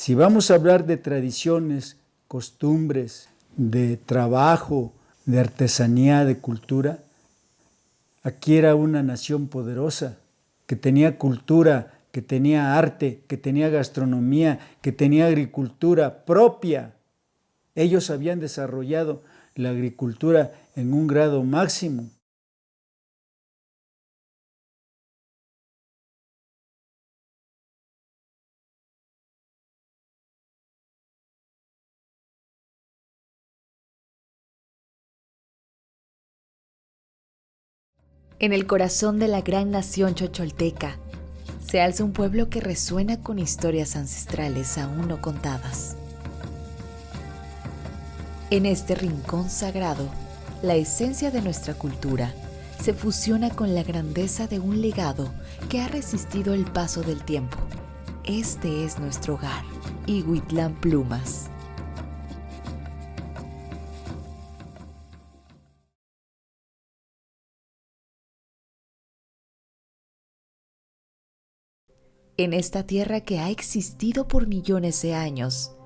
Si vamos a hablar de tradiciones, costumbres, de trabajo, de artesanía, de cultura, aquí era una nación poderosa, que tenía cultura, que tenía arte, que tenía gastronomía, que tenía agricultura propia. Ellos habían desarrollado la agricultura en un grado máximo. En el corazón de la gran nación chocholteca, se alza un pueblo que resuena con historias ancestrales aún no contadas. En este rincón sagrado, la esencia de nuestra cultura se fusiona con la grandeza de un legado que ha resistido el paso del tiempo. Este es nuestro hogar, Ihuitlán Plumas. En esta tierra que ha existido por millones de años,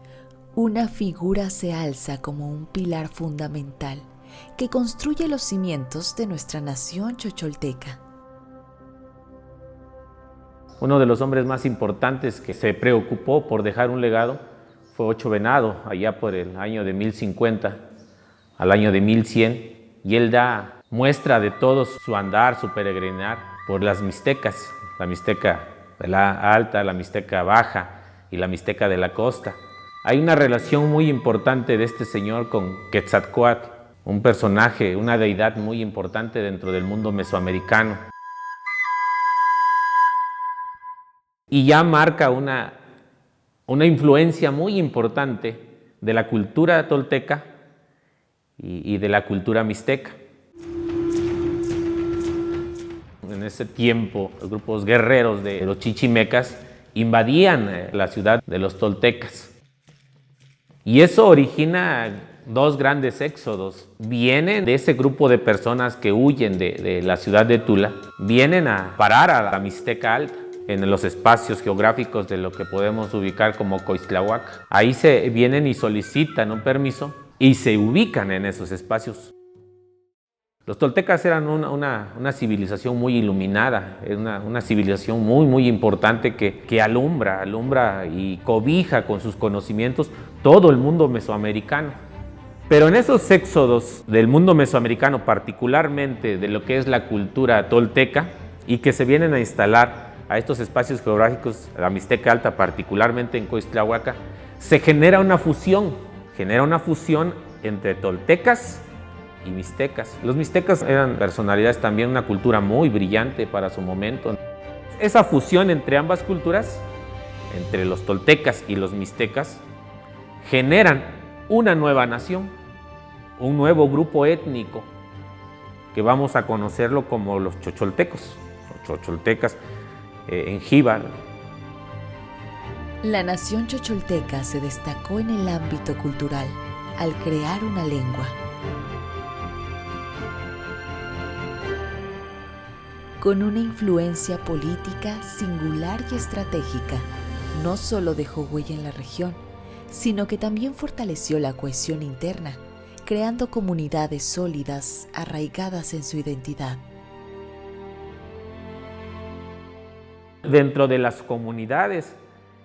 una figura se alza como un pilar fundamental que construye los cimientos de nuestra nación chocholteca. Uno de los hombres más importantes que se preocupó por dejar un legado fue Ocho Venado, allá por el año de 1050 al año de 1100, y él da muestra de todo su andar, su peregrinar por las mixtecas, la mixteca de la alta, la mixteca baja y la mixteca de la costa. Hay una relación muy importante de este señor con Quetzalcóatl, un personaje, una deidad muy importante dentro del mundo mesoamericano. Y ya marca una influencia muy importante de la cultura tolteca y de la cultura mixteca. En ese tiempo, los grupos guerreros de los chichimecas invadían la ciudad de los toltecas. Y eso origina dos grandes éxodos. Vienen de ese grupo de personas que huyen de la ciudad de Tula, vienen a parar a la Mixteca Alta, en los espacios geográficos de lo que podemos ubicar como Coixtlahuaca. Ahí se vienen y solicitan un permiso y se ubican en esos espacios. Los toltecas eran una civilización muy iluminada, una civilización muy importante que alumbra y cobija con sus conocimientos todo el mundo mesoamericano. Pero en esos éxodos del mundo mesoamericano, particularmente de lo que es la cultura tolteca, y que se vienen a instalar a estos espacios geográficos, la Mixteca Alta, particularmente en Coixtlahuaca, se genera una fusión entre toltecas y mixtecas. Los mixtecas eran personalidades también, una cultura muy brillante para su momento. Esa fusión entre ambas culturas, entre los toltecas y los mixtecas, generan una nueva nación, un nuevo grupo étnico que vamos a conocerlo como los chocholtecos, los chocholtecas en Jíbaro. La nación chocholteca se destacó en el ámbito cultural al crear una lengua. Con una influencia política singular y estratégica, no solo dejó huella en la región, sino que también fortaleció la cohesión interna, creando comunidades sólidas, arraigadas en su identidad. Dentro de las comunidades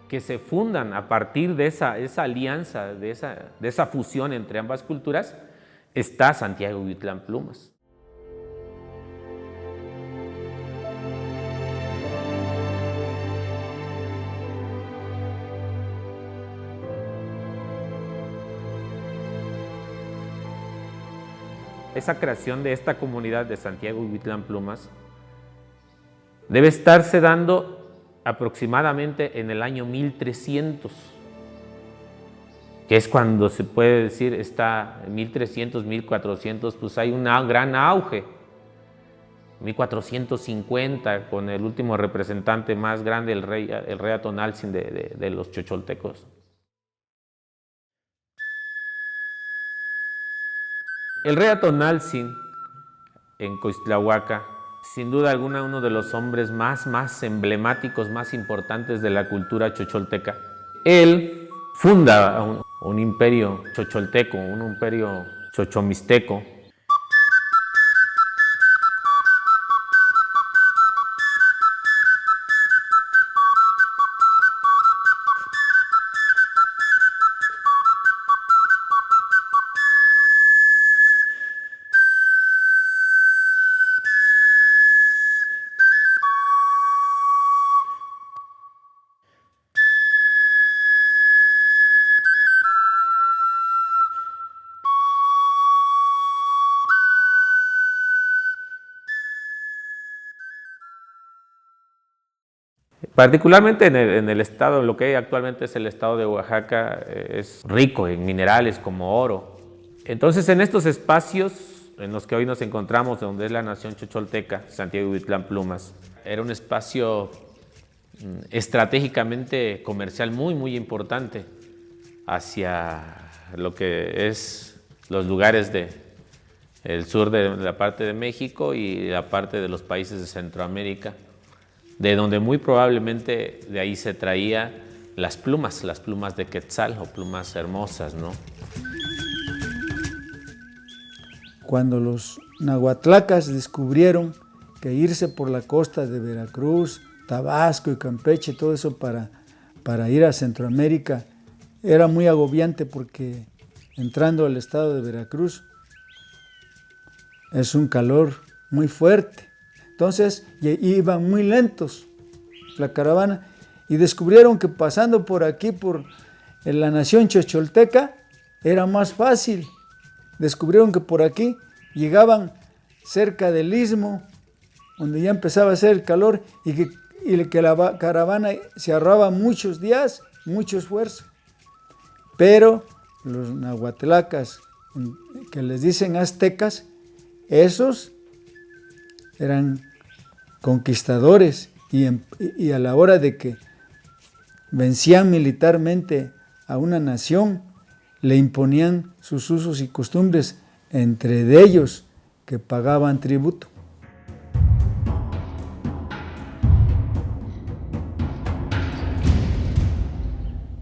que se fundan a partir de esa alianza, de esa fusión entre ambas culturas, está Santiago Ihuitlán Plumas. Esa creación de esta comunidad de Santiago Ihuitlán Plumas debe estarse dando aproximadamente en el año 1300, que es cuando se puede decir está 1300, 1400, pues hay un gran auge. 1450 con el último representante más grande, el rey Atonaltzin de los chocholtecos. El rey Atonaltzin en Coixtlahuaca, sin duda alguna uno de los hombres más emblemáticos, más importantes de la cultura chocholteca. Él funda un imperio chocholteco, un imperio chochomixteco. Particularmente en el estado, lo que actualmente es el estado de Oaxaca, es rico en minerales como oro. Entonces, en estos espacios en los que hoy nos encontramos, donde es la nación chocholteca, Santiago Iuitlán Plumas, era un espacio estratégicamente comercial muy importante hacia lo que es los lugares del sur de la parte de México y la parte de los países de Centroamérica, de donde muy probablemente de ahí se traía las plumas de quetzal o plumas hermosas, ¿no? Cuando los nahuatlacas descubrieron que irse por la costa de Veracruz, Tabasco y Campeche, todo eso para ir a Centroamérica, era muy agobiante porque entrando al estado de Veracruz es un calor muy fuerte. Entonces iban muy lentos la caravana y descubrieron que pasando por aquí, por la nación chocholteca, era más fácil. Descubrieron que por aquí llegaban cerca del istmo, donde ya empezaba a hacer el calor y que la caravana se ahorraba muchos días, mucho esfuerzo. Pero los nahuatlacas, que les dicen aztecas, esos eran conquistadores y a la hora de que vencían militarmente a una nación, le imponían sus usos y costumbres, entre de ellos que pagaban tributo.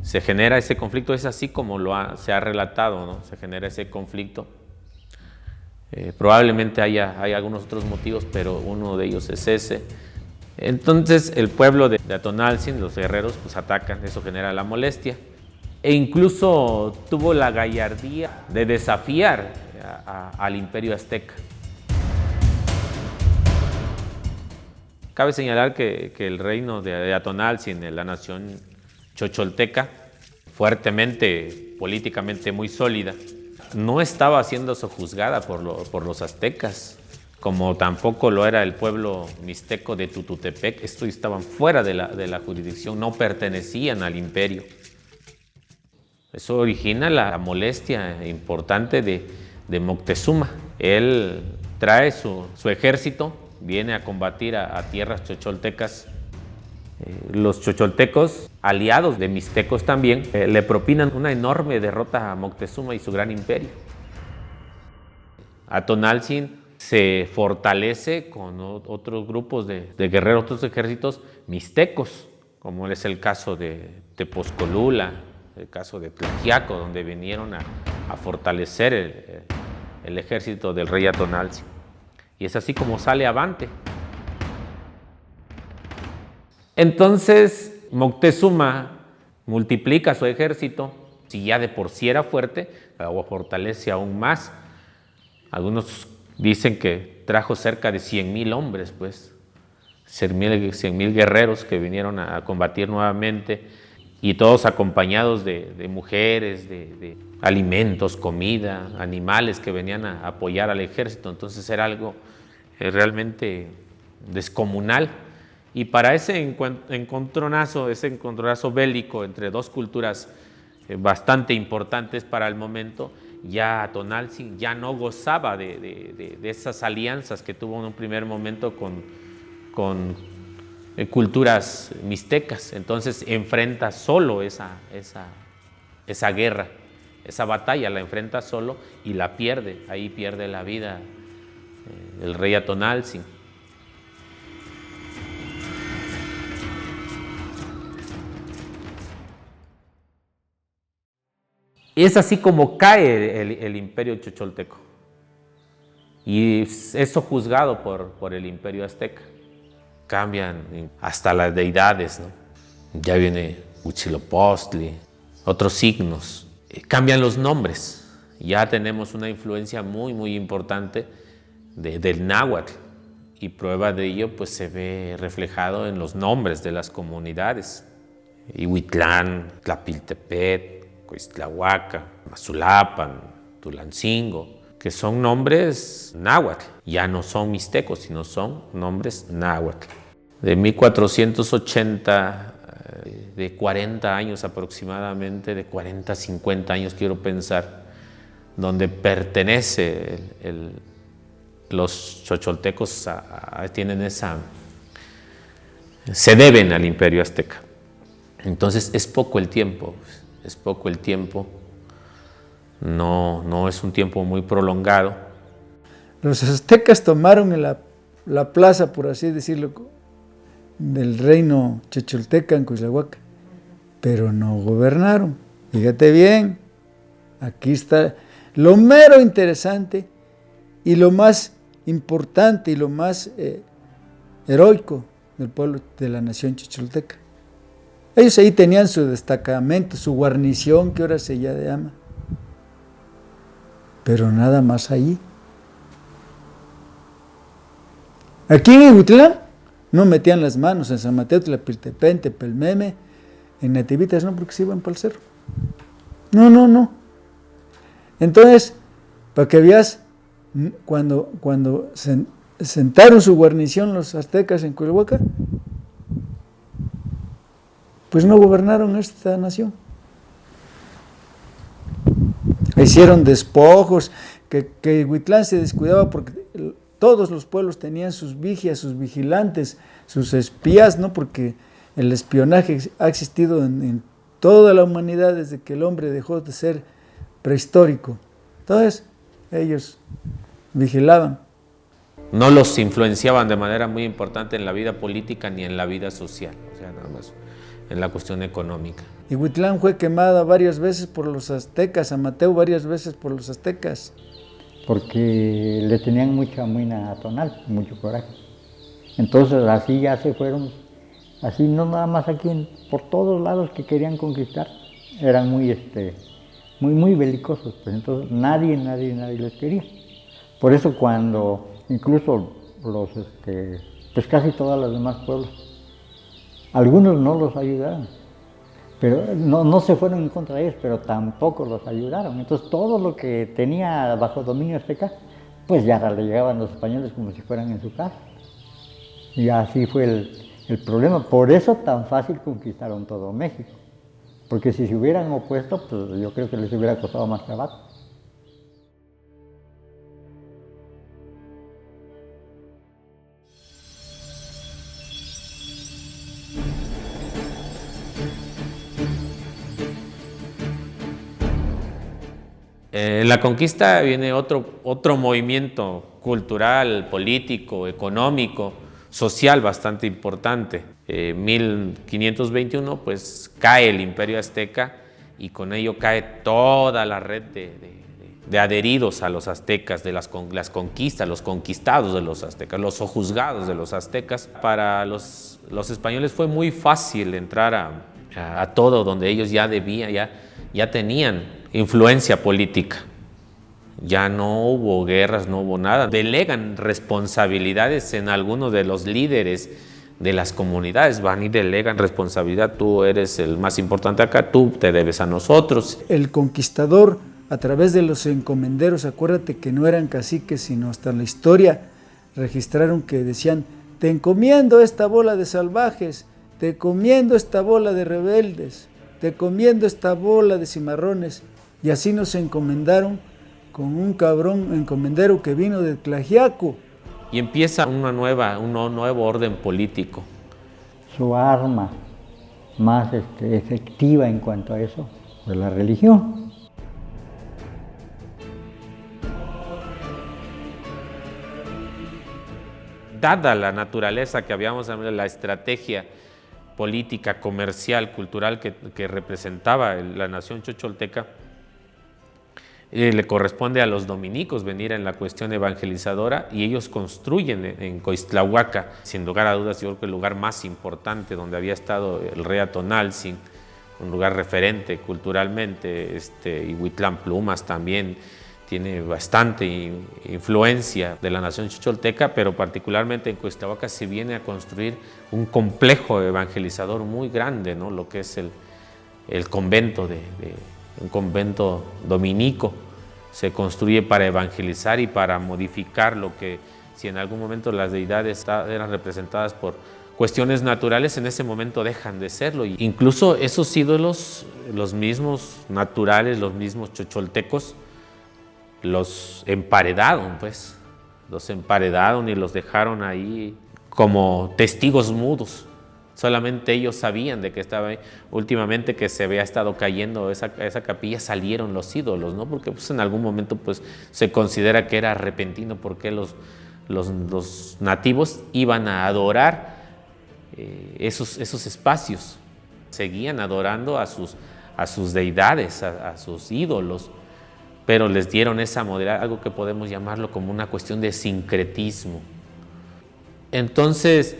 Se genera ese conflicto, es así como se ha relatado, ¿no? Se genera ese conflicto. Probablemente hay algunos otros motivos, pero uno de ellos es ese. Entonces el pueblo de Atonaltzin, los guerreros, pues atacan, eso genera la molestia. E incluso tuvo la gallardía de desafiar al imperio azteca. Cabe señalar que el reino de Atonaltzin, la nación chocholteca, fuertemente, políticamente muy sólida, no estaba siendo sojuzgada por los aztecas, como tampoco lo era el pueblo mixteco de Tututepec. Estos estaban fuera de la jurisdicción, no pertenecían al imperio. Eso origina la molestia importante de Moctezuma. Él trae su ejército, viene a combatir a tierras chocholtecas. Los chocholtecos, aliados de mixtecos también, le propinan una enorme derrota a Moctezuma y su gran imperio. Atonaltzin se fortalece con otros grupos de guerreros, otros ejércitos mixtecos, como es el caso de Tepozcolula, el caso de Tlaxiaco, donde vinieron a fortalecer el ejército del rey Atonaltzin. Y es así como sale avante. Entonces Moctezuma multiplica su ejército, si ya de por sí era fuerte, lo fortalece aún más. Algunos dicen que trajo cerca de 100,000 hombres, pues, 100,000 guerreros que vinieron a combatir nuevamente, y todos acompañados de mujeres, de alimentos, comida, animales que venían a apoyar al ejército. Entonces era algo realmente descomunal. Y para ese encontronazo bélico entre dos culturas bastante importantes para el momento, ya Atonaltzin ya no gozaba de esas alianzas que tuvo en un primer momento con culturas mixtecas. Entonces enfrenta solo esa guerra, esa batalla la enfrenta solo y la pierde. Ahí pierde la vida el rey Atonaltzin. Es así como cae el imperio choltolteco y es sojuzgado por el imperio azteca. Cambian hasta las deidades, ¿no? Ya viene Huitzilopochtli, otros signos. Cambian los nombres. Ya tenemos una influencia muy, muy importante del náhuatl. Y prueba de ello pues, se ve reflejado en los nombres de las comunidades. Ihuitlán, Tlapiltepet, Coixtlahuaca, Mazulapan, Tulancingo, que son nombres náhuatl. Ya no son mixtecos, sino son nombres náhuatl. De 1480, de 40 años aproximadamente, de 40 a 50 años quiero pensar, donde pertenece los choltecos tienen se deben al imperio azteca. Entonces es poco el tiempo, no es un tiempo muy prolongado. Los aztecas tomaron la plaza, por así decirlo, del reino cholteca en Coixtlahuaca, pero no gobernaron. Fíjate bien, aquí está lo mero interesante y lo más importante y lo más heroico del pueblo de la nación cholteca. Ellos ahí tenían su destacamento, su guarnición, que ahora se llama, pero nada más ahí. Aquí en Ihuitlán no metían las manos, en San Mateo, Tlapiltepet, Tepelmeme, en Nativitas no, porque se iban para el cerro. No. Entonces, para que veas, cuando sentaron su guarnición los aztecas en Coixtlahuaca, pues no gobernaron esta nación. Hicieron despojos, que Ihuitlán se descuidaba porque todos los pueblos tenían sus vigias, sus vigilantes, sus espías, ¿no? Porque el espionaje ha existido en toda la humanidad desde que el hombre dejó de ser prehistórico. Entonces, ellos vigilaban. No los influenciaban de manera muy importante en la vida política ni en la vida social, o sea, nada más en la cuestión económica. Ihuitlán fue quemada varias veces por los aztecas, San Mateo varias veces por los aztecas. Porque le tenían mucha muina tonal, mucho coraje. Entonces así ya se fueron, así no nada más aquí, por todos lados que querían conquistar, eran muy belicosos, pues entonces nadie les quería. Por eso cuando incluso pues casi todos los demás pueblos, algunos no los ayudaron, pero no se fueron en contra de ellos, pero tampoco los ayudaron. Entonces todo lo que tenía bajo dominio azteca, pues ya le llegaban los españoles como si fueran en su casa. Y así fue el problema. Por eso tan fácil conquistaron todo México. Porque si se hubieran opuesto, pues yo creo que les hubiera costado más trabajo. En la conquista viene otro movimiento cultural, político, económico, social bastante importante. 1521 pues cae el imperio azteca y con ello cae toda la red de adheridos a los aztecas, de las conquistas, los conquistados de los aztecas, los sojuzgados de los aztecas. Para los españoles fue muy fácil entrar a todo donde ellos ya tenían influencia política. Ya no hubo guerras, no hubo nada. Delegan responsabilidades en algunos de los líderes de las comunidades. Van y delegan responsabilidad. Tú eres el más importante acá, tú te debes a nosotros. El conquistador, a través de los encomenderos, acuérdate que no eran caciques, sino hasta la historia registraron que decían: te encomiendo esta bola de salvajes, te encomiendo esta bola de rebeldes, te encomiendo esta bola de cimarrones. Y así nos encomendaron con un cabrón encomendero que vino de Tlaxiaco. Y empieza un nuevo orden político. Su arma más efectiva en cuanto a eso fue la religión. Dada la naturaleza que habíamos hablado, la estrategia política, comercial, cultural que representaba la nación cholteca, Le corresponde a los dominicos venir en la cuestión evangelizadora y ellos construyen en Coixtlahuaca, sin lugar a dudas, yo creo que el lugar más importante donde había estado el rey Atonaltzin, un lugar referente culturalmente, y Huitlán Plumas también tiene bastante influencia de la nación chocholteca, pero particularmente en Coixtlahuaca se viene a construir un complejo evangelizador muy grande, ¿no? Lo que es el convento un convento dominico se construye para evangelizar y para modificar lo que, si en algún momento las deidades eran representadas por cuestiones naturales, en ese momento dejan de serlo. Incluso esos ídolos, los mismos naturales, los mismos chocholtecos, los emparedaron, y los dejaron ahí como testigos mudos. Solamente ellos sabían de que estaba ahí. Últimamente que se había estado cayendo esa capilla, salieron los ídolos, ¿no? Porque pues, en algún momento pues, se considera que era repentino porque los nativos iban a adorar esos espacios. Seguían adorando a sus deidades, a sus ídolos, pero les dieron esa modalidad, algo que podemos llamarlo como una cuestión de sincretismo. Entonces,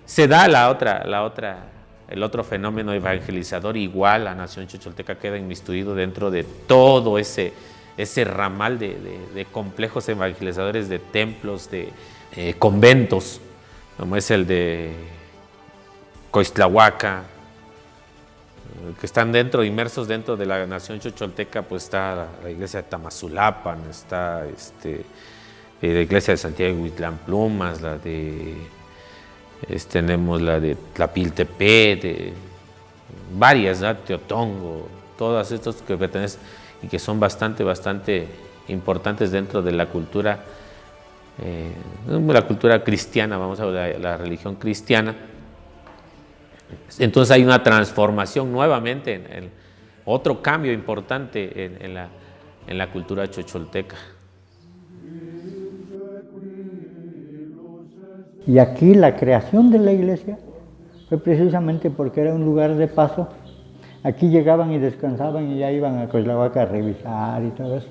se da el otro fenómeno evangelizador, igual la nación chocholteca queda inmiscuido dentro de todo ese ramal de complejos evangelizadores, de templos, de conventos, como es el de Coixtlahuaca, que están inmersos dentro de la nación chocholteca. Pues está la iglesia de Tamazulapan, está la iglesia de Santiago de Huitlán Plumas, tenemos la de Tlapiltepec, varias, ¿no? Teotongo, todas estas que pertenecen y que son bastante importantes dentro de la cultura cristiana, vamos a ver, la religión cristiana. Entonces hay una transformación nuevamente, otro cambio importante en la cultura chocholteca. Y aquí la creación de la iglesia fue precisamente porque era un lugar de paso. Aquí llegaban y descansaban y ya iban a Coixtlahuaca a revisar y todo eso.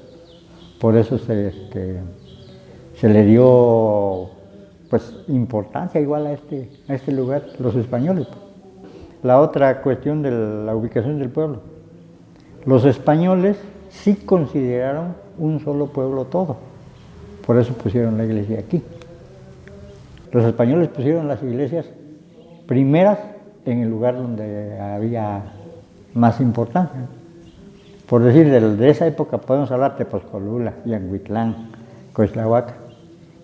Por eso se le dio pues importancia igual a este lugar, los españoles. La otra cuestión de la ubicación del pueblo. Los españoles sí consideraron un solo pueblo todo. Por eso pusieron la iglesia aquí. Los españoles pusieron las iglesias primeras en el lugar donde había más importancia. Por decir, de esa época podemos hablar de Tepozcolula, Yanguitlán, Coixtlahuaca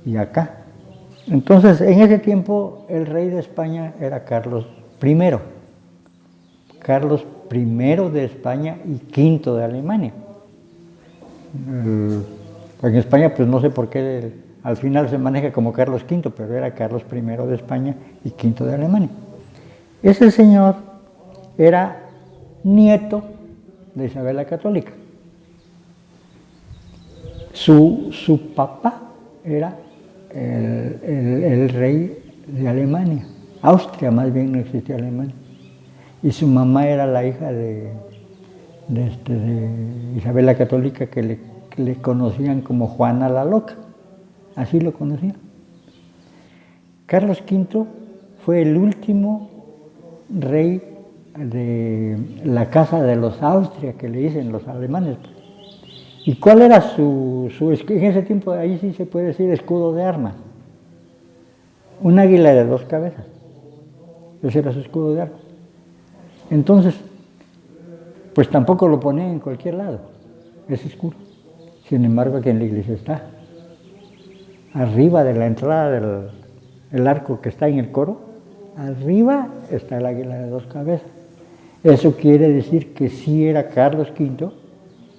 y acá. Entonces, en ese tiempo, el rey de España era Carlos I. Carlos I de España y V de Alemania. En España, pues no sé por qué al final se maneja como Carlos V, pero era Carlos I de España y V de Alemania. Ese señor era nieto de Isabel la Católica. Su papá era el rey de Alemania. Austria, más bien, no existía Alemania. Y su mamá era la hija de Isabel la Católica, que le conocían como Juana la Loca. Así lo conocían. Carlos V fue el último rey de la casa de los Austria, que le dicen los alemanes. ¿Y cuál era en ese tiempo, ahí sí se puede decir, escudo de armas? Un águila de 2 cabezas. Ese era su escudo de armas. Entonces, pues tampoco lo ponían en cualquier lado, ese escudo. Sin embargo, aquí en la iglesia está. Arriba de la entrada del arco que está en el coro, arriba está el águila de 2 cabezas. Eso quiere decir que sí era Carlos V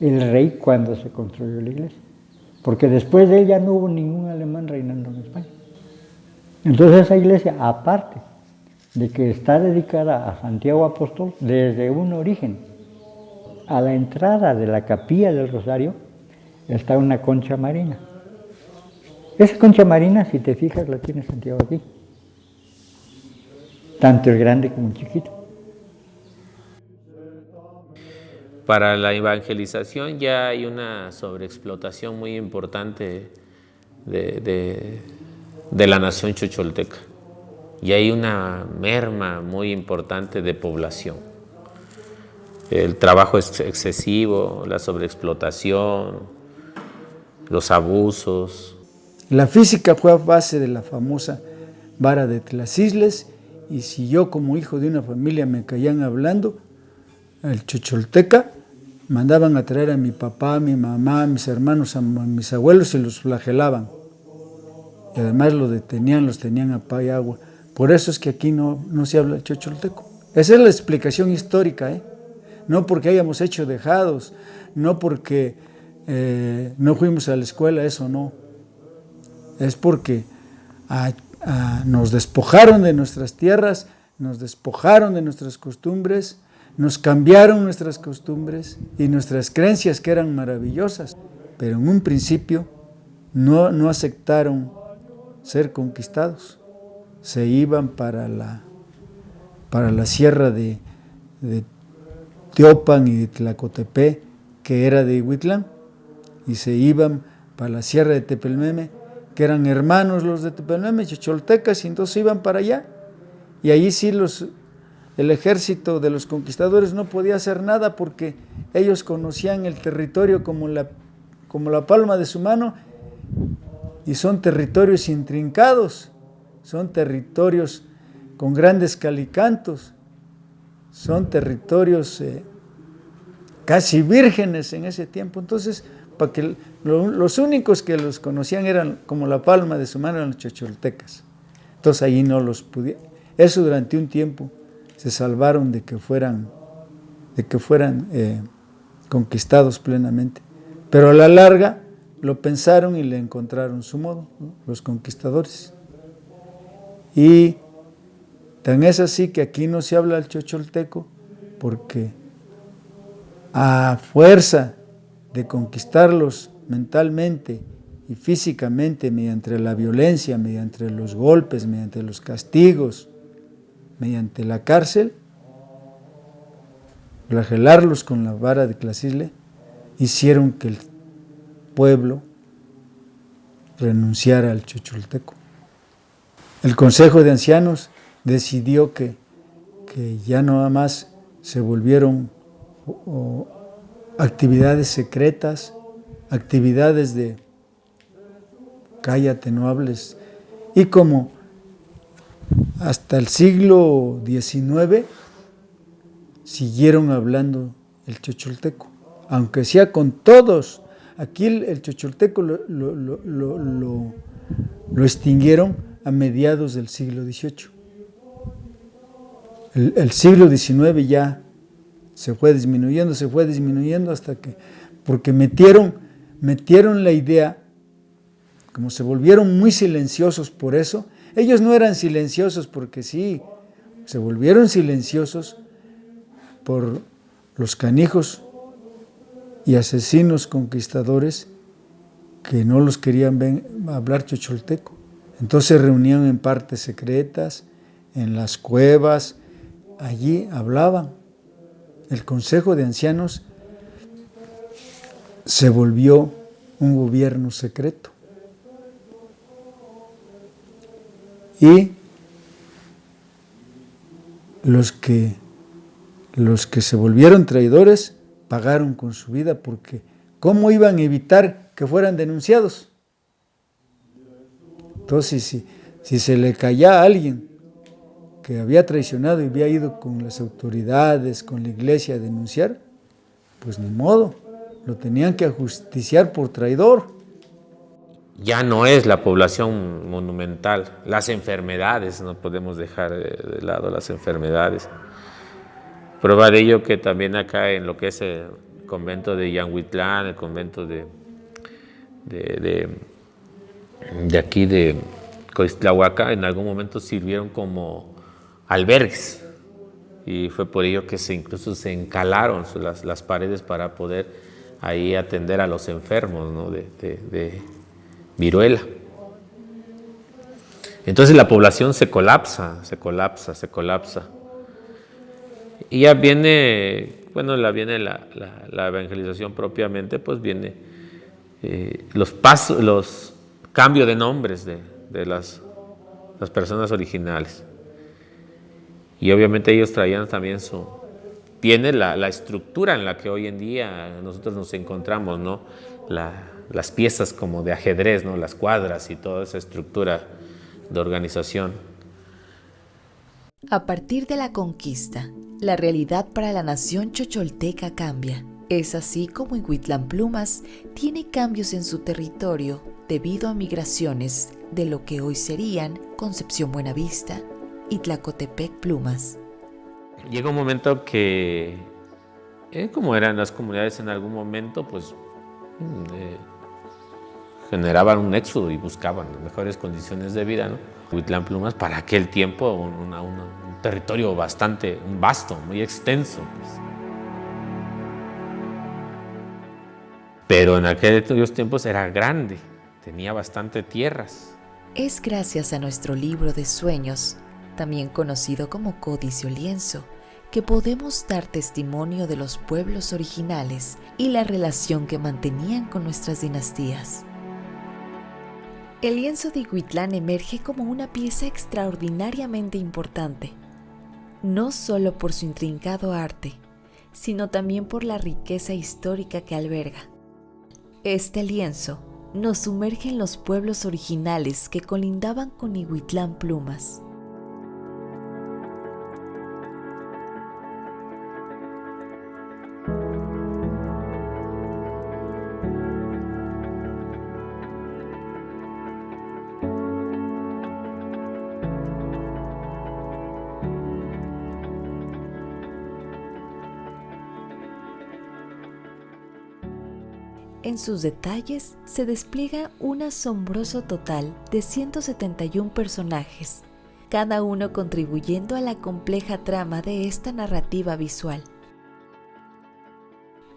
el rey cuando se construyó la iglesia, porque después de él ya no hubo ningún alemán reinando en España. Entonces esa iglesia, aparte de que está dedicada a Santiago Apóstol, desde un origen, a la entrada de la capilla del Rosario, está una concha marina. Esa concha marina, si te fijas, la tiene Santiago aquí. Tanto el grande como el chiquito. Para la evangelización ya hay una sobreexplotación muy importante de la nación chocholteca. Y hay una merma muy importante de población. El trabajo es excesivo, la sobreexplotación, los abusos. La física fue a base de la famosa vara de Tlacisles, y si yo como hijo de una familia me caían hablando, el chocholteca, mandaban a traer a mi papá, a mi mamá, a mis hermanos, a mis abuelos y los flagelaban. Y además los detenían, los tenían a pa y agua. Por eso es que aquí no se habla el chocholteco. Esa es la explicación histórica, No porque hayamos hecho dejados, no porque no fuimos a la escuela, eso no. Es porque nos despojaron de nuestras tierras, nos despojaron de nuestras costumbres, nos cambiaron nuestras costumbres y nuestras creencias que eran maravillosas, pero en un principio no aceptaron ser conquistados. Se iban para la sierra de Teopan y de Tlacotepec, que era de Ihuitlán, y se iban para la sierra de Tepelmeme, que eran hermanos los de Tepelmeme, chocholtecas, y entonces iban para allá. Y allí sí el ejército de los conquistadores no podía hacer nada porque ellos conocían el territorio como la palma de su mano, y son territorios intrincados, son territorios con grandes calicantos, son territorios casi vírgenes en ese tiempo. Entonces, para que los únicos que los conocían eran como la palma de su mano, eran los chocholtecas. Entonces allí no los pudieron. Eso durante un tiempo se salvaron de que fueran conquistados plenamente. Pero a la larga lo pensaron y le encontraron su modo, ¿no? Los conquistadores. Y tan es así que aquí no se habla del chocholteco, porque a fuerza de conquistarlos mentalmente y físicamente, mediante la violencia, mediante los golpes, mediante los castigos, mediante la cárcel, flagelarlos con la vara de Tlacisle, hicieron que el pueblo renunciara al chocholteco. El Consejo de Ancianos decidió que ya nada más se volvieron actividades secretas, actividades de cállate, no hables. Y como hasta el siglo XIX siguieron hablando el chocholteco, aunque sea con todos. Aquí el chocholteco lo extinguieron a mediados del siglo XVIII. El siglo XIX ya se fue disminuyendo hasta que, porque metieron la idea, como se volvieron muy silenciosos por eso. Ellos no eran silenciosos porque sí, se volvieron silenciosos por los canijos y asesinos conquistadores que no los querían hablar chocholteco. Entonces se reunían en partes secretas, en las cuevas, allí hablaban. El Consejo de Ancianos se volvió un gobierno secreto. Y los que se volvieron traidores pagaron con su vida, porque ¿cómo iban a evitar que fueran denunciados? Entonces, si se le caía a alguien que había traicionado y había ido con las autoridades, con la iglesia a denunciar, pues ni modo, lo tenían que ajusticiar por traidor. Ya no es la población monumental, las enfermedades, no podemos dejar de lado las enfermedades. Prueba de ello que también acá en lo que es el convento de Yanhuitlán, el convento de aquí de Coixtlahuaca, en algún momento sirvieron como albergues, y fue por ello que incluso se encalaron las paredes para poder ahí atender a los enfermos, ¿no? de viruela. Entonces la población se colapsa. Y ya viene bueno, viene la evangelización propiamente, pues viene los cambios de nombres de las personas originales. Y obviamente ellos traían también tiene la estructura en la que hoy en día nosotros nos encontramos, ¿no? Las piezas como de ajedrez, ¿no? Las cuadras y toda esa estructura de organización. A partir de la conquista, la realidad para la nación chocholteca cambia. Es así como Ihuitlán Plumas tiene cambios en su territorio debido a migraciones de lo que hoy serían Concepción Buenavista y Tlacotepec Plumas. Llega un momento que, como eran las comunidades en algún momento, pues generaban un éxodo y buscaban mejores condiciones de vida, ¿no? Ihuitlán Plumas, para aquel tiempo, un territorio bastante vasto, muy extenso, pues. Pero en aquellos tiempos era grande, tenía bastante tierras. Es gracias a nuestro libro de sueños, también conocido como Códice o Lienzo, que podemos dar testimonio de los pueblos originales y la relación que mantenían con nuestras dinastías. El lienzo de Ihuitlán emerge como una pieza extraordinariamente importante, no solo por su intrincado arte, sino también por la riqueza histórica que alberga. Este lienzo nos sumerge en los pueblos originales que colindaban con Ihuitlán Plumas. En sus detalles se despliega un asombroso total de 171 personajes, cada uno contribuyendo a la compleja trama de esta narrativa visual.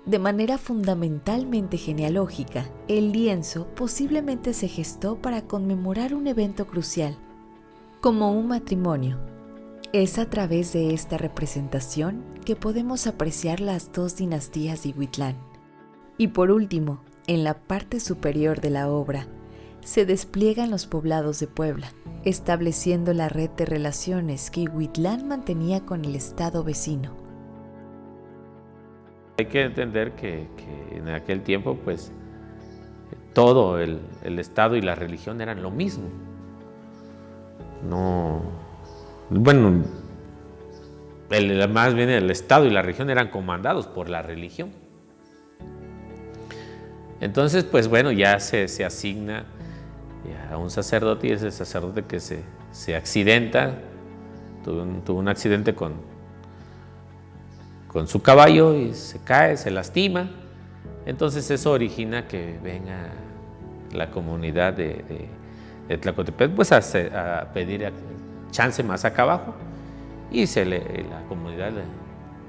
De manera fundamentalmente genealógica, el lienzo posiblemente se gestó para conmemorar un evento crucial, como un matrimonio. Es a través de esta representación que podemos apreciar las dos dinastías de Ihuitlán. Y por último, en la parte superior de la obra, se despliegan los poblados de Puebla, estableciendo la red de relaciones que Ihuitlán mantenía con el estado vecino. Hay que entender que en aquel tiempo, pues, todo el estado y la religión eran lo mismo. No, bueno, más bien el estado y la religión eran comandados por la religión. Entonces, pues bueno, ya se asigna a un sacerdote, y ese sacerdote que se accidenta, tuvo un accidente con su caballo y se cae, se lastima. Entonces eso origina que venga la comunidad de Tlacotepec pues a pedir chance más acá abajo, y la comunidad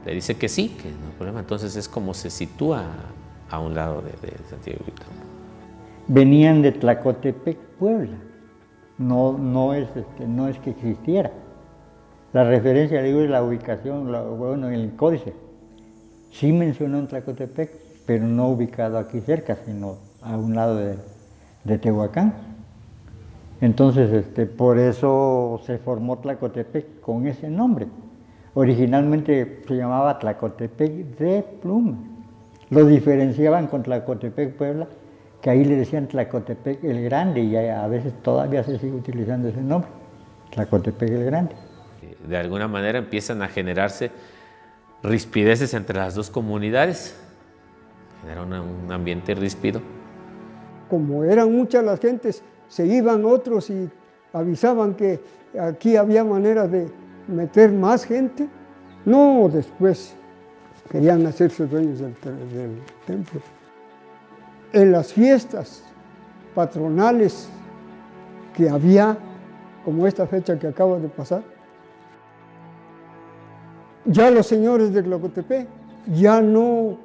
le dice que sí, que no hay problema. Entonces es como se sitúa a un lado de Santiago Ihuitlán. Venían de Tlacotepec, Puebla. No es que existiera. La referencia, digo, es la ubicación, bueno, en el códice. Sí mencionó en Tlacotepec, pero no ubicado aquí cerca, sino a un lado de Tehuacán. Entonces, por eso se formó Tlacotepec con ese nombre. Originalmente se llamaba Tlacotepec de Plumas. Lo diferenciaban con Tlacotepec, Puebla, que ahí le decían Tlacotepec el Grande, y a veces todavía se sigue utilizando ese nombre, Tlacotepec el Grande. De alguna manera empiezan a generarse rispideces entre las dos comunidades, genera un ambiente ríspido. Como eran muchas las gentes, se iban otros y avisaban que aquí había manera de meter más gente. No, después querían hacerse dueños del templo. En las fiestas patronales que había, como esta fecha que acaba de pasar, ya los señores de Tlacotepec ya no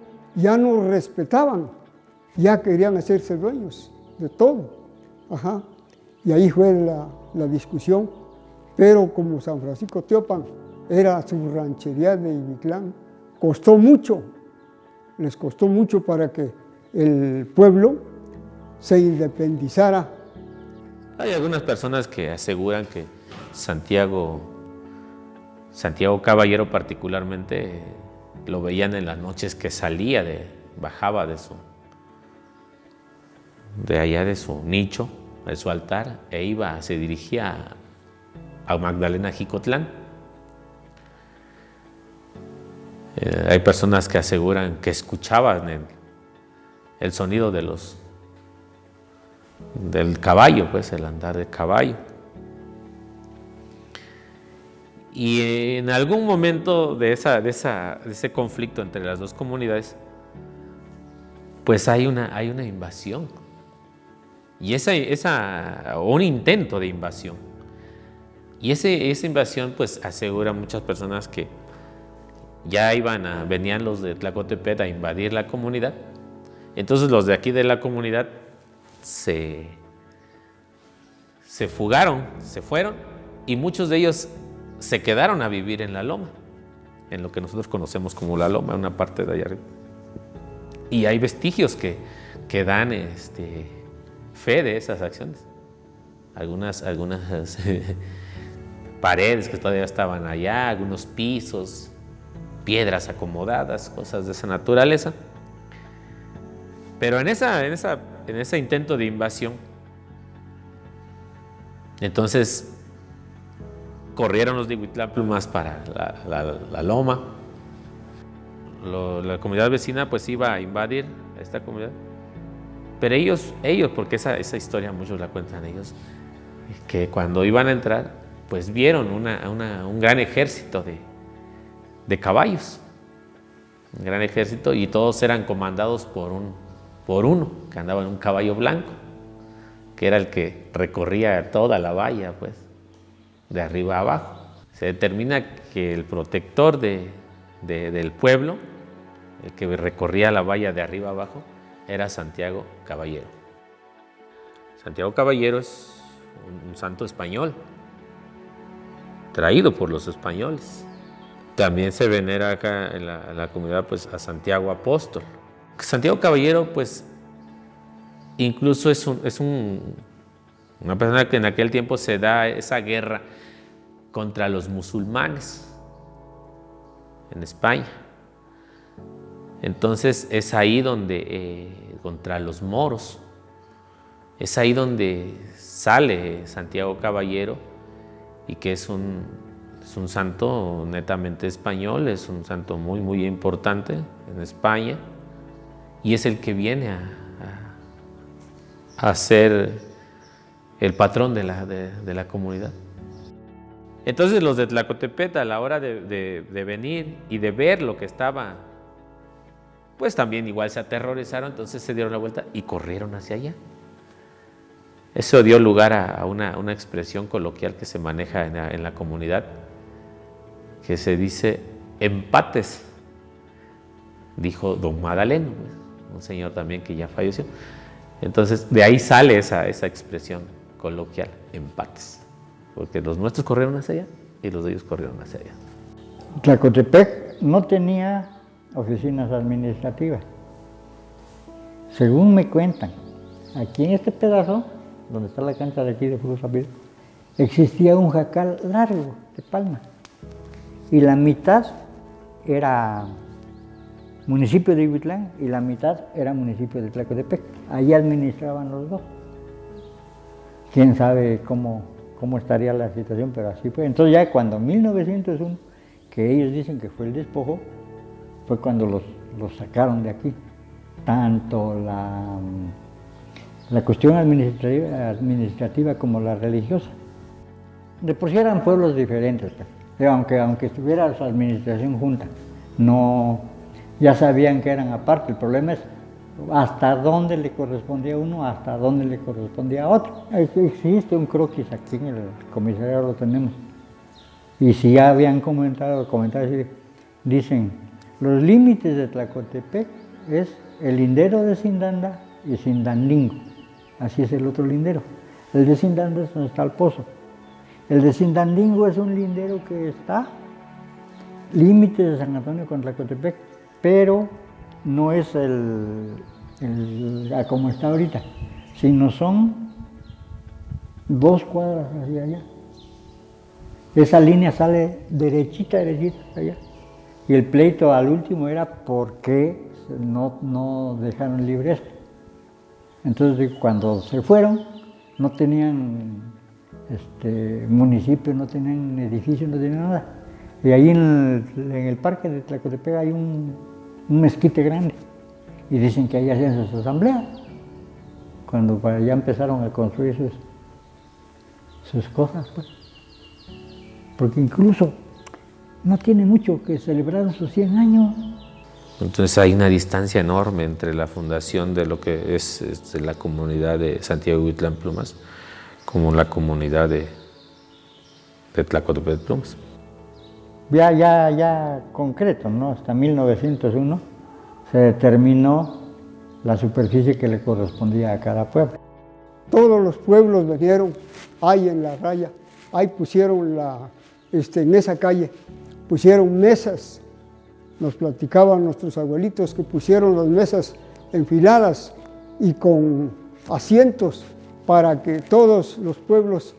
respetaban, ya querían hacerse dueños de todo. Ajá. Y ahí fue la discusión, pero como San Francisco Teopan era su ranchería de Ihuitlán, costó mucho, les costó mucho para que el pueblo se independizara. Hay algunas personas que aseguran que Santiago Caballero particularmente lo veían en las noches que bajaba de allá de su nicho, de su altar, se dirigía a Magdalena Jicotlán. Hay personas que aseguran que escuchaban el sonido del caballo, pues el andar del caballo. Y en algún momento de ese conflicto entre las dos comunidades, pues hay una invasión. Y un intento de invasión. Y esa invasión, pues asegura muchas personas que ya venían los de Tlacotepec a invadir la comunidad. Entonces los de aquí de la comunidad se fugaron, se fueron, y muchos de ellos se quedaron a vivir en la loma, en lo que nosotros conocemos como la loma, una parte de allá arriba. Y hay vestigios que dan fe de esas acciones. Algunas paredes que todavía estaban allá, algunos pisos, piedras acomodadas, cosas de esa naturaleza. Pero en ese intento de invasión, entonces corrieron los de Huitlán-Plumas para la loma. La comunidad vecina pues iba a invadir esta comunidad. Pero ellos, porque esa historia muchos la cuentan ellos, que cuando iban a entrar, pues vieron un gran ejército de caballos. Un gran ejército, y todos eran comandados por uno que andaba en un caballo blanco, que era el que recorría toda la valla, pues, de arriba a abajo. Se determina que el protector del pueblo, el que recorría la valla de arriba a abajo, era Santiago Caballero. Santiago Caballero es un santo español, traído por los españoles. También se venera acá en la comunidad pues, a Santiago Apóstol. Santiago Caballero, pues, incluso es una persona que en aquel tiempo se da esa guerra contra los musulmanes en España. Entonces es ahí donde, contra los moros, es ahí donde sale Santiago Caballero, y que es un santo netamente español, es un santo muy, muy importante en España, y es el que viene a ser el patrón de la comunidad. Entonces los de Tlacotepec, a la hora de venir y de ver lo que estaba, pues también igual se aterrorizaron, entonces se dieron la vuelta y corrieron hacia allá. Eso dio lugar a una expresión coloquial que se maneja en la comunidad, que se dice empates, dijo don Madaleno, un señor también que ya falleció. Entonces de ahí sale esa expresión coloquial, empates, porque los nuestros corrieron hacia allá y los de ellos corrieron hacia allá. Tlacotepec no tenía oficinas administrativas. Según me cuentan, aquí en este pedazo, donde está la cancha de aquí de fútbol rápido, existía un jacal largo de palma, y la mitad era municipio de Huitlán y la mitad era municipio de Tlacotepec. Allí administraban los dos. Quién sabe cómo estaría la situación, pero así fue. Entonces ya cuando en 1901, que ellos dicen que fue el despojo, fue cuando los sacaron de aquí. Tanto la cuestión administrativa como la religiosa. De por sí eran pueblos diferentes, aunque estuviera su administración junta, ya sabían que eran aparte. El problema es hasta dónde le correspondía a uno, hasta dónde le correspondía a otro. Existe un croquis aquí en el comisariado, lo tenemos. Y si ya habían comentado, dicen, los límites de Tlacotepec es el lindero de Cindanda y Cindanlingo. Así es el otro lindero. El de Cindanda es donde está el pozo. El de Cindanlingo es un lindero que está límite de San Antonio con Tlacotepec, pero no es como está ahorita, sino son 2 cuadras hacia allá. Esa línea sale derechita hacia allá. Y el pleito al último era por qué no dejaron libre esto. Entonces cuando se fueron, no tenían municipio, no tenían edificio, no tenían nada. Y ahí en el parque de Tlacotepec hay un mezquite grande. Y dicen que ahí hacían sus asambleas. Cuando para allá empezaron a construir sus cosas, pues. Porque incluso no tiene mucho que celebraron sus 100 años. Entonces hay una distancia enorme entre la fundación de lo que es la comunidad de Santiago Huitlán Plumas como la comunidad de Tlacotepec Plumas. Ya concreto, ¿no? Hasta 1901 se determinó la superficie que le correspondía a cada pueblo. Todos los pueblos vinieron ahí en la raya, ahí pusieron en esa calle, pusieron mesas. Nos platicaban nuestros abuelitos que pusieron las mesas enfiladas y con asientos para que todos los pueblos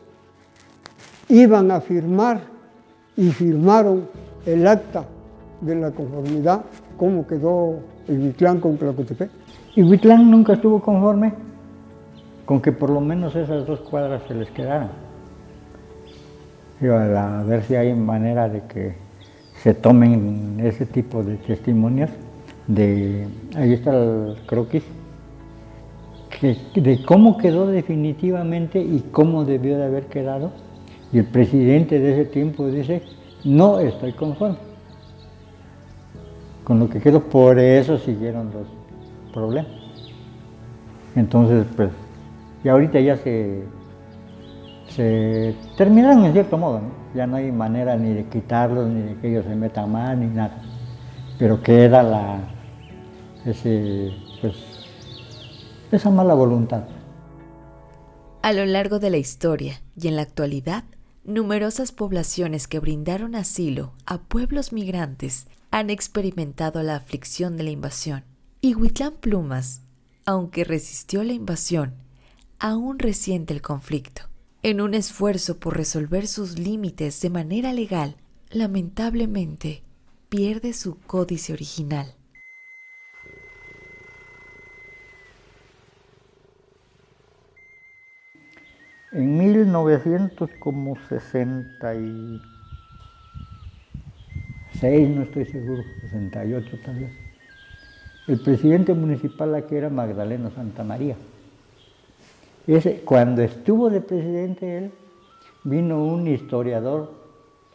iban a firmar y firmaron el acta de la conformidad, cómo quedó el Huitlán con Tlacotepec. Y Huitlán nunca estuvo conforme con que por lo menos esas 2 cuadras se les quedaran. A ver si hay manera de que se tomen ese tipo de testimonios. Ahí está el croquis, de cómo quedó definitivamente y cómo debió de haber quedado. Y el presidente de ese tiempo dice, no estoy conforme con lo que quedó, por eso siguieron los problemas. Entonces, pues, y ahorita ya se terminaron en cierto modo, ¿no? Ya no hay manera ni de quitarlos, ni de que ellos se metan más, ni nada. Pero queda esa mala voluntad. A lo largo de la historia y en la actualidad, numerosas poblaciones que brindaron asilo a pueblos migrantes han experimentado la aflicción de la invasión. Y Huitlán Plumas, aunque resistió la invasión, aún resiente el conflicto. En un esfuerzo por resolver sus límites de manera legal, lamentablemente pierde su códice original. En 1966, no estoy seguro, 68 tal vez, el presidente municipal aquí era Magdaleno Santamaría. Cuando estuvo de presidente él, vino un historiador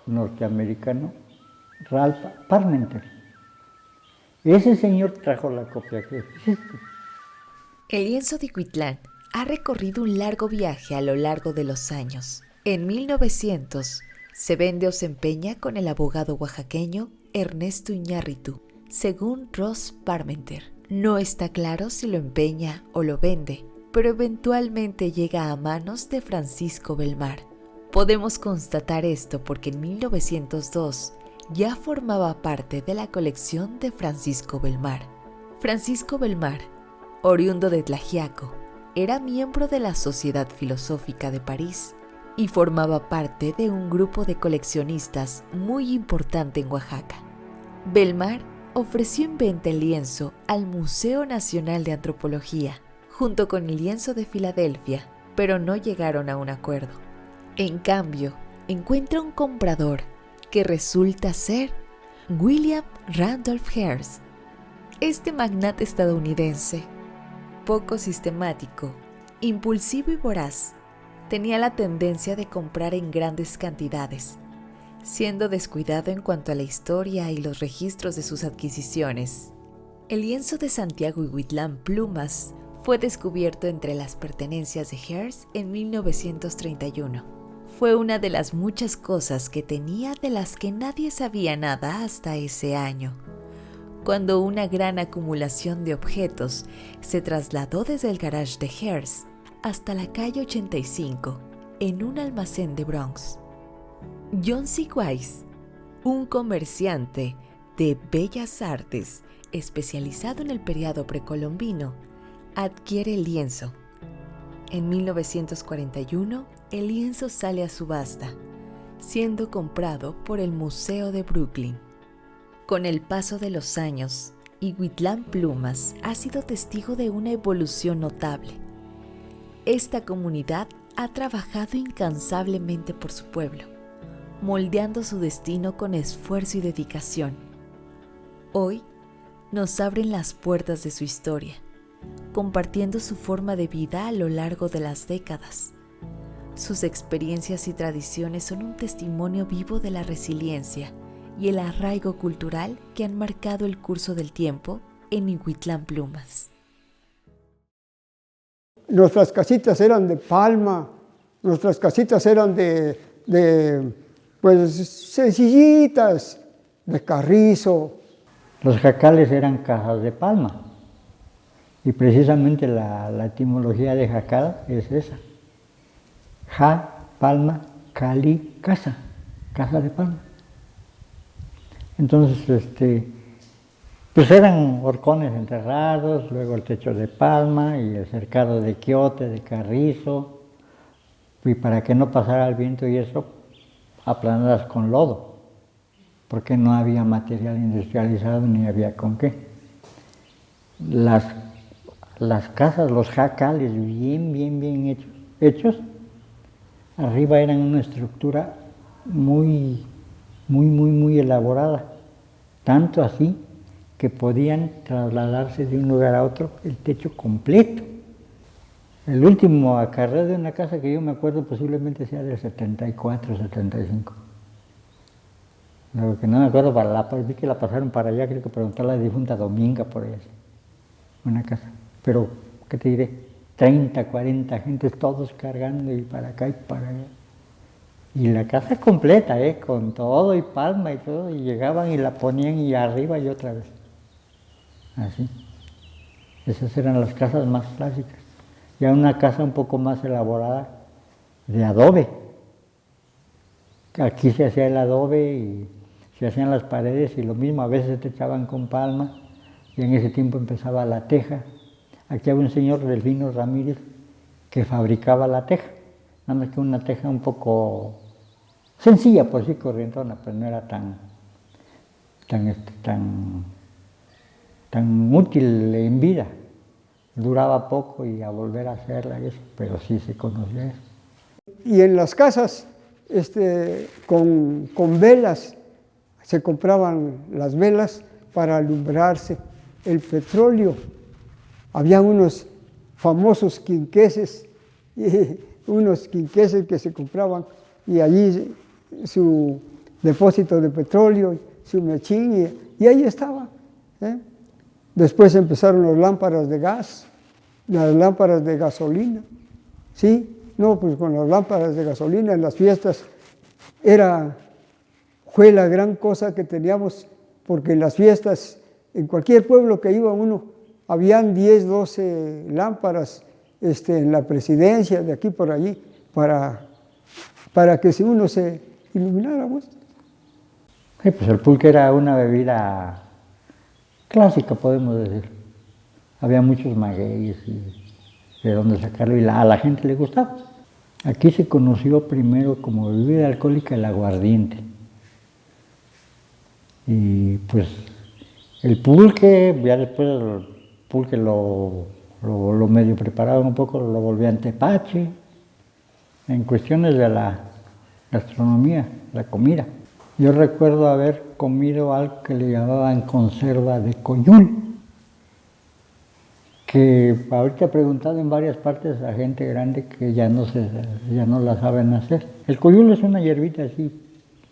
norteamericano, Ralph Parmenter. Ese señor trajo la copia que existe. El lienzo de Huitlán ha recorrido un largo viaje a lo largo de los años. En 1900 se vende o se empeña con el abogado oaxaqueño Ernesto Iñárritu, según Ross Parmenter. No está claro si lo empeña o lo vende, pero eventualmente llega a manos de Francisco Belmar. Podemos constatar esto porque en 1902 ya formaba parte de la colección de Francisco Belmar. Francisco Belmar, oriundo de Tlaxiaco, era miembro de la Sociedad Filosófica de París y formaba parte de un grupo de coleccionistas muy importante en Oaxaca. Belmar ofreció en venta el lienzo al Museo Nacional de Antropología, junto con el lienzo de Filadelfia, pero no llegaron a un acuerdo. En cambio, encuentra un comprador que resulta ser William Randolph Hearst. Este magnate estadounidense, poco sistemático, impulsivo y voraz, tenía la tendencia de comprar en grandes cantidades, siendo descuidado en cuanto a la historia y los registros de sus adquisiciones. El lienzo de Santiago Huitlán Plumas fue descubierto entre las pertenencias de Hearst en 1931. Fue una de las muchas cosas que tenía de las que nadie sabía nada hasta ese año, cuando una gran acumulación de objetos se trasladó desde el garage de Hearst hasta la calle 85, en un almacén de Bronx. John C. Wise, un comerciante de bellas artes especializado en el periodo precolombino, adquiere el lienzo. En 1941, el lienzo sale a subasta, siendo comprado por el Museo de Brooklyn. Con el paso de los años, Iquitlán Plumas ha sido testigo de una evolución notable. Esta comunidad ha trabajado incansablemente por su pueblo, moldeando su destino con esfuerzo y dedicación. Hoy nos abren las puertas de su historia, compartiendo su forma de vida a lo largo de las décadas. Sus experiencias y tradiciones son un testimonio vivo de la resiliencia y el arraigo cultural que han marcado el curso del tiempo en Iquitlán Plumas. Nuestras casitas eran de palma, nuestras casitas eran pues sencillitas, de carrizo. Los jacales eran casas de palma y precisamente la etimología de jacal es esa. Ja, palma, cali, casa de palma. Entonces, pues eran horcones enterrados, luego el techo de palma y el cercado de quiote, de carrizo, y para que no pasara el viento y eso, aplanadas con lodo, porque no había material industrializado ni había con qué. Las casas, los jacales bien hechos, arriba eran una estructura muy elaborada, tanto así que podían trasladarse de un lugar a otro el techo completo. El último acarreo de una casa que yo me acuerdo posiblemente sea del 74, 75. Lo que no me acuerdo, vi que la pasaron para allá, creo que preguntarle a la difunta Dominga por allá, una casa. Pero, ¿qué te diré? 30, 40 gentes, todos cargando y para acá y para allá. Y la casa completa, con todo y palma y todo, y llegaban y la ponían y arriba y otra vez. Así. Esas eran las casas más clásicas. Ya una casa un poco más elaborada, de adobe. Aquí se hacía el adobe y se hacían las paredes y lo mismo, a veces te echaban con palma y en ese tiempo empezaba la teja. Aquí había un señor, Delfino Ramírez, que fabricaba la teja. Nada más que una teja un poco sencilla, por sí, corrientona, pero no era tan útil en vida. Duraba poco y a volver a hacerla eso, pero sí se conocía eso. Y en las casas, con velas, se compraban las velas para alumbrarse. El petróleo, había unos famosos quinqueses, que se compraban, y allí su depósito de petróleo, su mechín, y ahí estaba. Después empezaron las lámparas de gas, las lámparas de gasolina. Sí, no, pues con las lámparas de gasolina en las fiestas fue la gran cosa que teníamos, porque en las fiestas, en cualquier pueblo que iba uno, habían 10, 12 lámparas en la presidencia, de aquí por allí, para que si uno se iluminara. Pues. Sí, pues el pulque era una bebida clásica, podemos decir. Había muchos magueyes y de dónde sacarlo y a la gente le gustaba. Aquí se conoció primero como bebida alcohólica el aguardiente. Y pues el pulque, ya después el pulque lo medio preparaban un poco, lo volvían tepache. En cuestiones de la gastronomía, la comida. Yo recuerdo haber comido algo que le llamaban conserva de coyul, que ahorita he preguntado en varias partes a gente grande que ya no la saben hacer. El coyul es una hierbita así,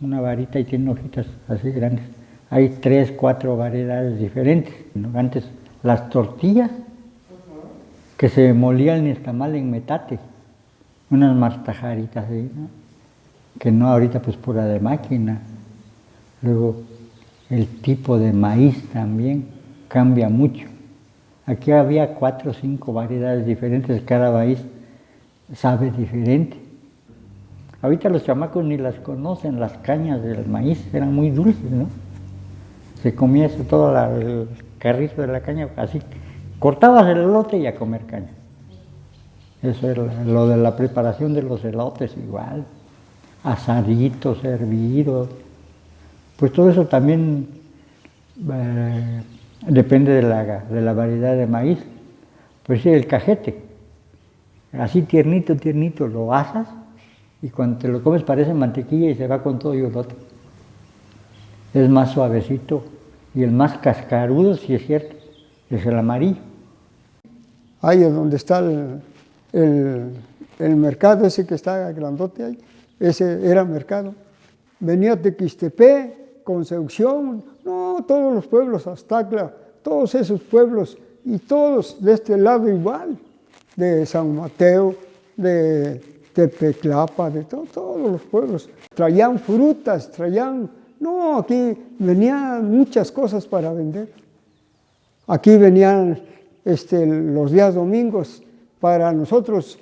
una varita y tiene hojitas así grandes. Hay 3, 4 variedades diferentes. Antes las tortillas que se molían en nixtamal en metate, unas martajaritas así, ¿no? Que no ahorita pues pura de máquina. Luego el tipo de maíz también cambia mucho. Aquí había 4 o 5 variedades diferentes, cada maíz sabe diferente. Ahorita los chamacos ni las conocen, las cañas del maíz eran muy dulces, ¿no? Se comía eso, todo el carrizo de la caña, así, cortabas el elote y a comer caña. Eso era lo de la preparación de los elotes igual, asaditos, hervidos, pues todo eso también depende de la variedad de maíz. Pues sí, el cajete, así tiernito, tiernito, lo asas y cuando te lo comes parece mantequilla y se va con todo y elote. Es más suavecito y el más cascarudo, si es cierto, es el amarillo. Ahí es donde está el mercado ese que está grandote ahí, ese era mercado. Venía Tequistepec, Concepción, no, todos los pueblos, Aztacla, todos esos pueblos, y todos de este lado igual, de San Mateo, de Tepeclapa, de todos los pueblos. Traían frutas, no, aquí venían muchas cosas para vender. Aquí venían los días domingos para nosotros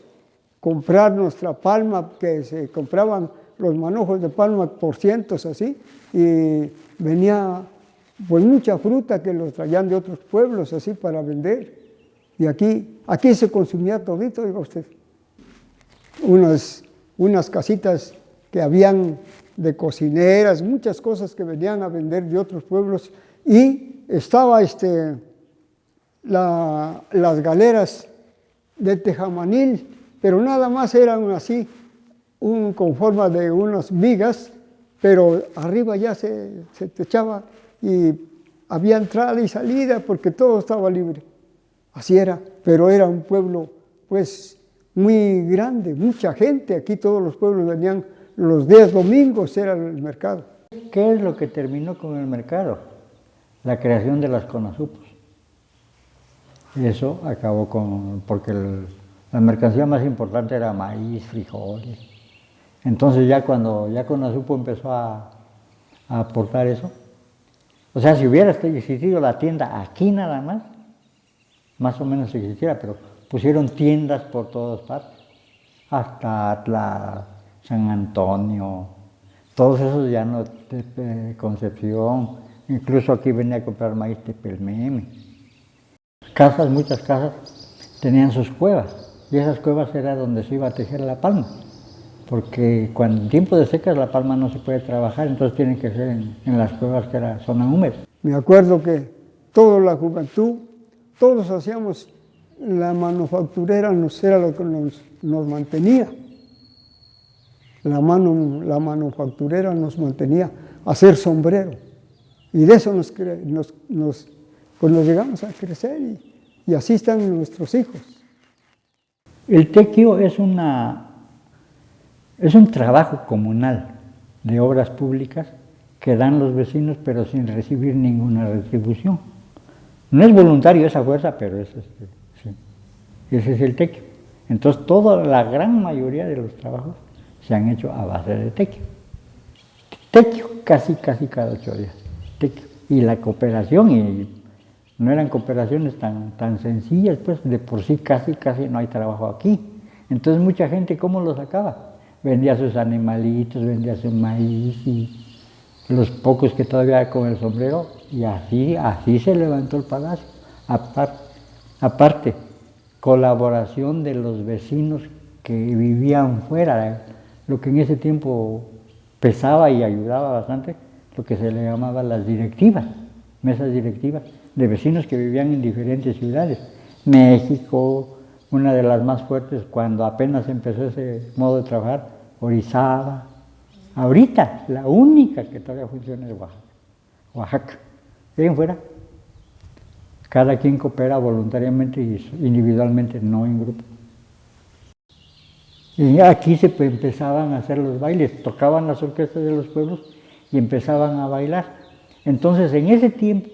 comprar nuestra palma, que se compraban los manojos de palma por cientos así, y venía pues mucha fruta que los traían de otros pueblos así para vender. Y aquí se consumía todito, diga usted. Unas casitas que habían de cocineras, muchas cosas que venían a vender de otros pueblos, y estaba las galeras de tejamanil, pero nada más eran así, con forma de unas vigas, pero arriba ya se techaba y había entrada y salida porque todo estaba libre. Así era, pero era un pueblo pues muy grande, mucha gente. Aquí todos los pueblos venían los días domingos, era el mercado. ¿Qué es lo que terminó con el mercado? La creación de las CONASUPOS. Y eso acabó porque la mercancía más importante era maíz, frijoles. Entonces ya cuando CONASUPO empezó a aportar eso, o sea, si hubiera existido la tienda aquí nada más o menos existiera, pero pusieron tiendas por todas partes, hasta Atla, San Antonio, todos esos ya no, Concepción, incluso aquí venía a comprar maíz de Pelmeme. Muchas casas tenían sus cuevas, y esas cuevas era donde se iba a tejer la palma, porque cuando en tiempo de secas la palma no se puede trabajar, entonces tienen que ser en las cuevas que era zona húmeda. Me acuerdo que toda la juventud, todos hacíamos, la manufacturera era lo que nos mantenía. La manufacturera nos mantenía a hacer sombrero. Y de eso nos llegamos a crecer y así están nuestros hijos. El tequio es un trabajo comunal de obras públicas que dan los vecinos pero sin recibir ninguna retribución. No es voluntario esa fuerza, pero sí. Ese es el tequio. Entonces la gran mayoría de los trabajos se han hecho a base de tequio. Tequio casi cada 8 días. Tequio. Y la cooperación, y no eran cooperaciones tan sencillas, pues de por sí casi no hay trabajo aquí. Entonces mucha gente, ¿cómo lo sacaba? Vendía sus animalitos, vendía su maíz y los pocos que todavía con el sombrero, y así se levantó el palacio. Aparte, colaboración de los vecinos que vivían fuera, lo que en ese tiempo pesaba y ayudaba bastante, lo que se le llamaba las directivas, mesas directivas, de vecinos que vivían en diferentes ciudades. México, una de las más fuertes cuando apenas empezó ese modo de trabajar, Orizaba. Ahorita, la única que todavía funciona es Oaxaca. De ahí fuera, cada quien coopera voluntariamente y individualmente, no en grupo. Y aquí se empezaban a hacer los bailes, tocaban las orquestas de los pueblos y empezaban a bailar. Entonces, en ese tiempo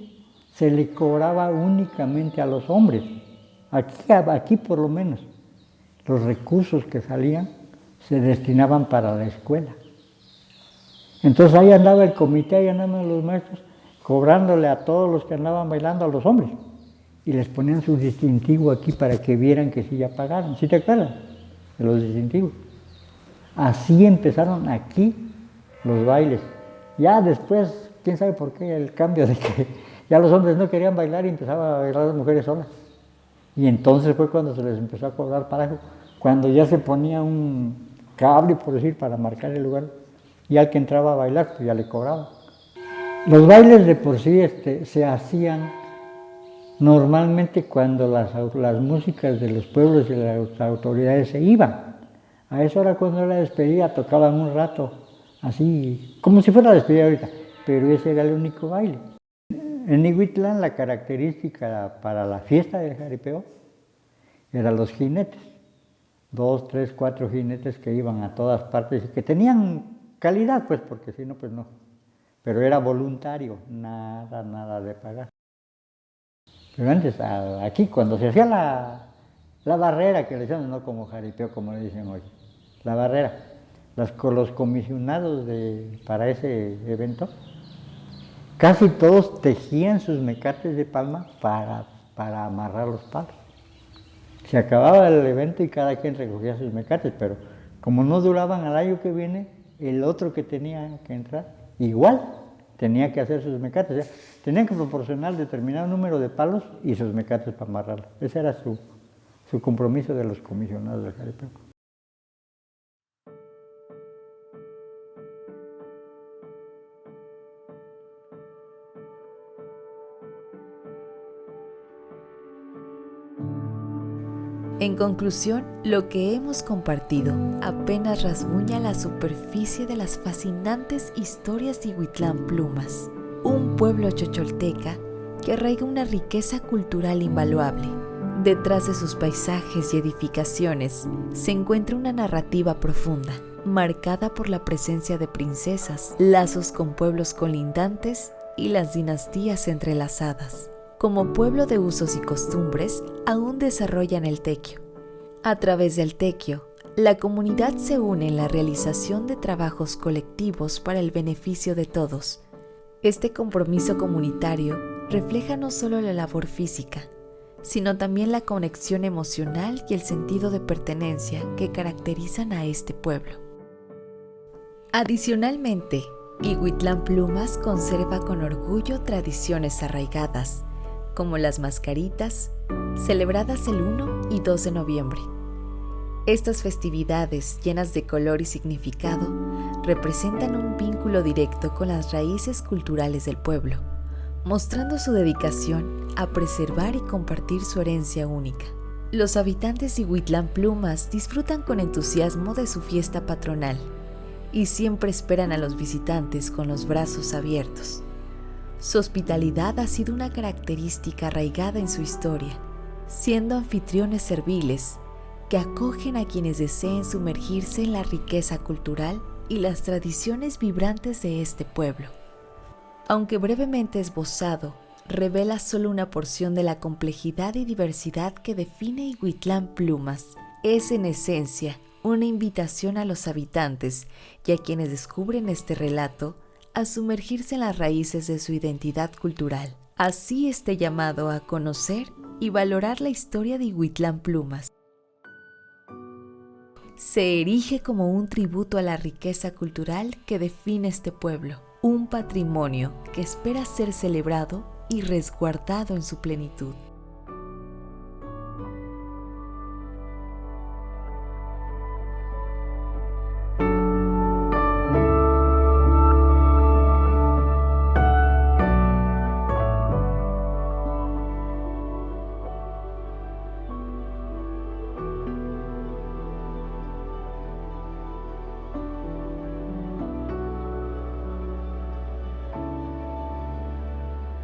se le cobraba únicamente a los hombres. Aquí por lo menos, los recursos que salían se destinaban para la escuela. Entonces ahí andaba el comité, ahí andaban los maestros, cobrándole a todos los que andaban bailando, a los hombres. Y les ponían su distintivo aquí para que vieran que sí ya pagaron. ¿Sí te acuerdas de los distintivos? Así empezaron aquí los bailes. Ya después, quién sabe por qué, el cambio de que ya los hombres no querían bailar y empezaban a bailar las mujeres solas. Y entonces fue cuando se les empezó a cobrar parejo, cuando ya se ponía un cable, por decir, para marcar el lugar, y al que entraba a bailar, pues ya le cobraban. Los bailes de por sí se hacían normalmente cuando las músicas de los pueblos y las autoridades se iban. A eso era cuando era despedida, tocaban un rato, así, como si fuera la despedida ahorita, pero ese era el único baile. En Ihuitlán la característica para la fiesta del jaripeo eran los jinetes, 2, 3, 4 jinetes que iban a todas partes y que tenían calidad, pues, porque si no, pues no. Pero era voluntario, nada de pagar. Pero antes, aquí, cuando se hacía la barrera, que le decían, no como jaripeo, como le dicen hoy, la barrera, los comisionados para ese evento, casi todos tejían sus mecates de palma para amarrar los palos. Se acababa el evento y cada quien recogía sus mecates, pero como no duraban al año que viene, el otro que tenía que entrar, igual tenía que hacer sus mecates. O sea, tenían que proporcionar determinado número de palos y sus mecates para amarrarlos. Ese era su compromiso de los comisionados del jaripeo. En conclusión, lo que hemos compartido apenas rasguña la superficie de las fascinantes historias de Ihuitlán Plumas, un pueblo chocholteca que arraiga una riqueza cultural invaluable. Detrás de sus paisajes y edificaciones se encuentra una narrativa profunda, marcada por la presencia de princesas, lazos con pueblos colindantes y las dinastías entrelazadas. Como pueblo de usos y costumbres, aún desarrollan el tequio. A través del tequio, la comunidad se une en la realización de trabajos colectivos para el beneficio de todos. Este compromiso comunitario refleja no solo la labor física, sino también la conexión emocional y el sentido de pertenencia que caracterizan a este pueblo. Adicionalmente, Ihuitlán Plumas conserva con orgullo tradiciones arraigadas, como las mascaritas, celebradas el 1 y 2 de noviembre. Estas festividades, llenas de color y significado, representan un vínculo directo con las raíces culturales del pueblo, mostrando su dedicación a preservar y compartir su herencia única. Los habitantes de Ihuitlán Plumas disfrutan con entusiasmo de su fiesta patronal y siempre esperan a los visitantes con los brazos abiertos. Su hospitalidad ha sido una característica arraigada en su historia, siendo anfitriones serviles que acogen a quienes deseen sumergirse en la riqueza cultural y las tradiciones vibrantes de este pueblo. Aunque brevemente esbozado, revela solo una porción de la complejidad y diversidad que define Ihuitlán Plumas. Es en esencia una invitación a los habitantes y a quienes descubren este relato a sumergirse en las raíces de su identidad cultural. Así este llamado a conocer y valorar la historia de Ihuitlán Plumas se erige como un tributo a la riqueza cultural que define este pueblo, un patrimonio que espera ser celebrado y resguardado en su plenitud.